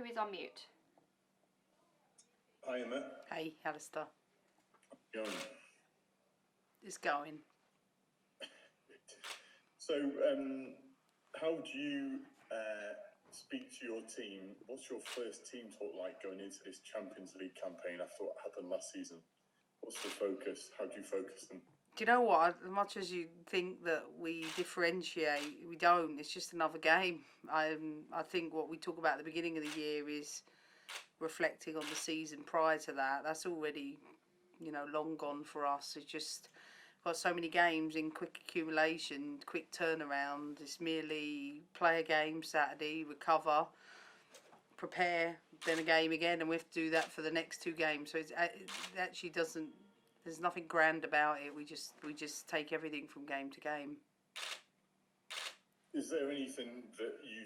who is on mute. Hi, Emma. Hey, Alistair. Going. It's going. So, how do you speak to your team? What's your first team talk like going into this Champions League campaign after what happened last season? What's the focus? How do you focus them? Do you know what? As much as you think that we differentiate, we don't. It's just another game. I think what we talk about at the beginning of the year is reflecting on the season prior to that. That's already, long gone for us. It's just got so many games in quick accumulation, quick turnaround. It's merely play a game Saturday, recover, prepare, then a game again, and we have to do that for the next two games. So it actually doesn't. There's nothing grand about it. We just take everything from game to game. Is there anything that you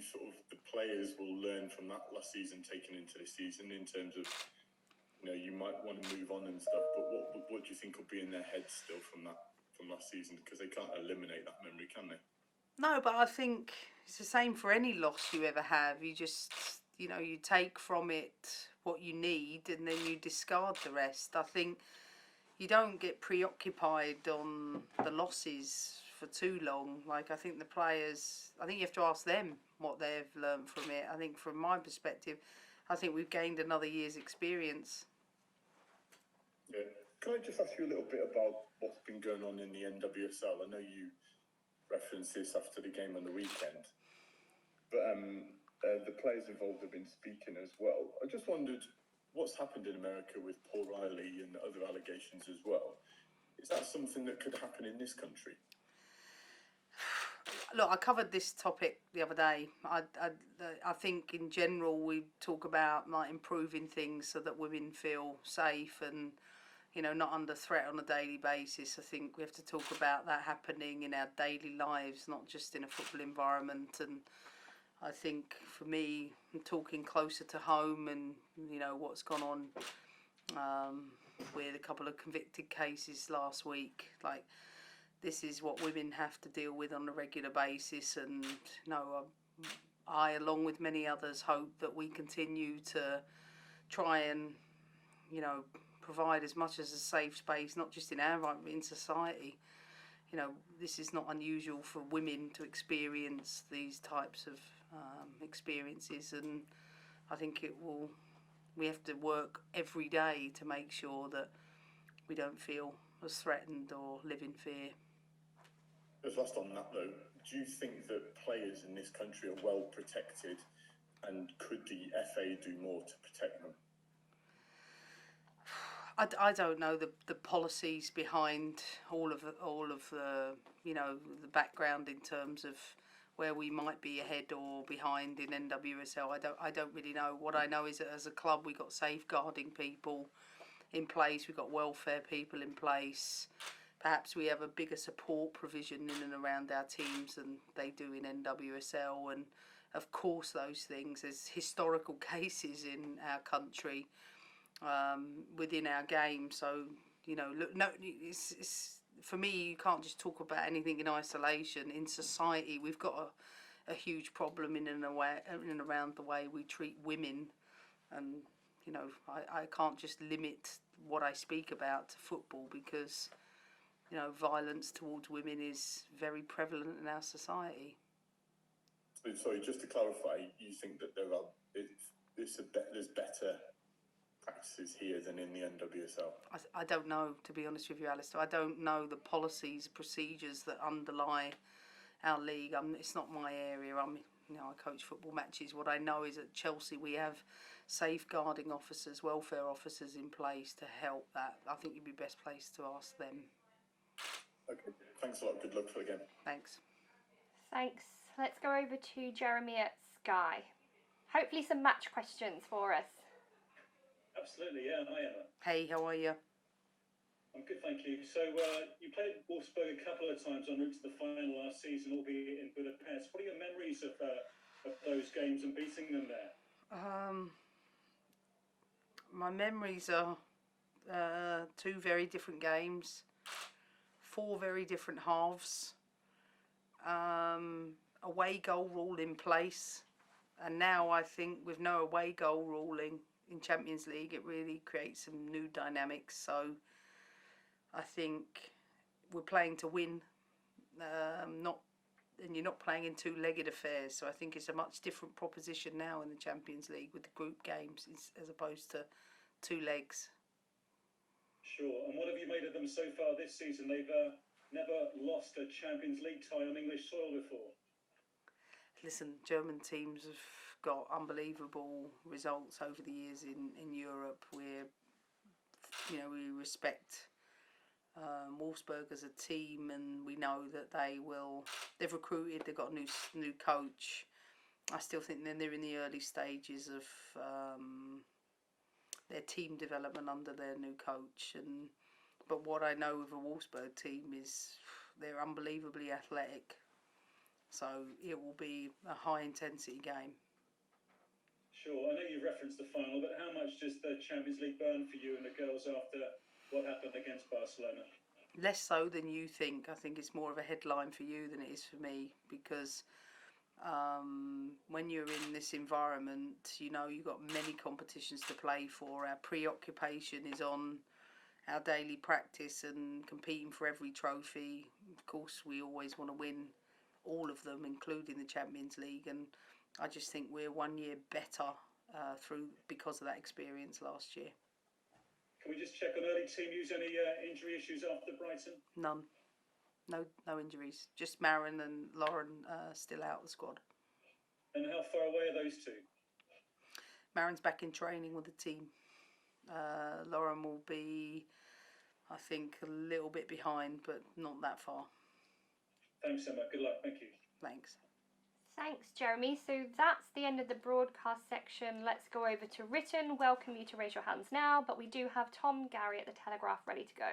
the players will learn from that last season taken into this season in terms of, you might want to move on and stuff, but what do you think will be in their heads still from last season? Because they can't eliminate that memory, can they? No, but I think it's the same for any loss you ever have. You just, you take from it what you need and then you discard the rest. I think you don't get preoccupied on the losses for too long. Like, I think the players, you have to ask them what they've learned from it. I think from my perspective, I think we've gained another year's experience. Yeah. Can I just ask you a little bit about what's been going on in the NWSL? I know you referenced this after the game on the weekend, but the players involved have been speaking as well. I just wondered what's happened in America with Paul Riley and other allegations as well. Is that something that could happen in this country? Look, I covered this topic the other day. I think in general we talk about like improving things so that women feel safe and not under threat on a daily basis. I think we have to talk about that happening in our daily lives, not just in a football environment. And I think for me, I'm talking closer to home and what's gone on with a couple of convicted cases last week. Like, this is what women have to deal with on a regular basis, and I, along with many others, hope that we continue to try and provide as much as a safe space, not just in our environment, but in society. This is not unusual for women to experience these types of experiences, and I think we have to work every day to make sure that we don't feel as threatened or live in fear. Just last on that though, do you think that players in this country are well protected, and could the FA do more to protect them? I don't know the policies behind all of the the background in terms of where we might be ahead or behind in NWSL. I don't really know. What I know is that as a club we got safeguarding people in place, we've got welfare people in place. Perhaps we have a bigger support provision in and around our teams than they do in NWSL, and of course those things, there's historical cases in our country within our game. So look, no, it's for me, you can't just talk about anything in isolation. In society, we've got a huge problem in and around the way we treat women, and I can't just limit what I speak about to football, because violence towards women is very prevalent in our society. So, sorry, just to clarify, you think that there's better practices here than in the NWSL? I don't know, to be honest with you, Alistair. I don't know the policies, procedures that underlie our league. It's not my area. I coach football matches. What I know is at Chelsea we have safeguarding officers, welfare officers in place to help that. I think you'd be best placed to ask them. Okay, thanks a lot. Good luck for the game. Thanks. Thanks. Let's go over to Jeremy at Sky. Hopefully some match questions for us. Absolutely, yeah. Hi, Emma. Hey, how are you? I'm good, thank you. So you played Wolfsburg a couple of times en route to the final last season, albeit in Budapest. What are your memories of those games and beating them there? My memories are two very different games, four very different halves, away goal rule in place, And now I think with no away goal ruling in Champions League, it really creates some new dynamics. So I think we're playing to win, and you're not playing in two-legged affairs. So I think it's a much different proposition now in the Champions League with the group games as opposed to two legs. Sure. And what have you made of them so far this season? They've never lost a Champions League tie on English soil before. Listen, German teams have got unbelievable results over the years in Europe. We respect Wolfsburg as a team, and we know that they've recruited, they've got a new coach. I still think they're in the early stages of their team development under their new coach. But what I know of a Wolfsburg team is they're unbelievably athletic. So it will be a high intensity game. Sure, I know you referenced the final, but how much does the Champions League burn for you and the girls after what happened against Barcelona? Less so than you think. I think it's more of a headline for you than it is for me, because when you're in this environment, you've got many competitions to play for. Our preoccupation is on our daily practice and competing for every trophy. Of course, we always want to win all of them, including the Champions League, and I just think we're 1 year better because of that experience last year. Can we just check on early team news? Any injury issues after Brighton? None. No injuries. Just Marin and Lauren still out of the squad. And how far away are those two? Marin's back in training with the team. Lauren will be, I think, a little bit behind, but not that far. Thanks, Emma. Good luck. Thank you. Thanks. Thanks, Jeremy. So that's the end of the broadcast section. Let's go over to written. Welcome you to raise your hands now, but we do have Tom Gary at the Telegraph ready to go.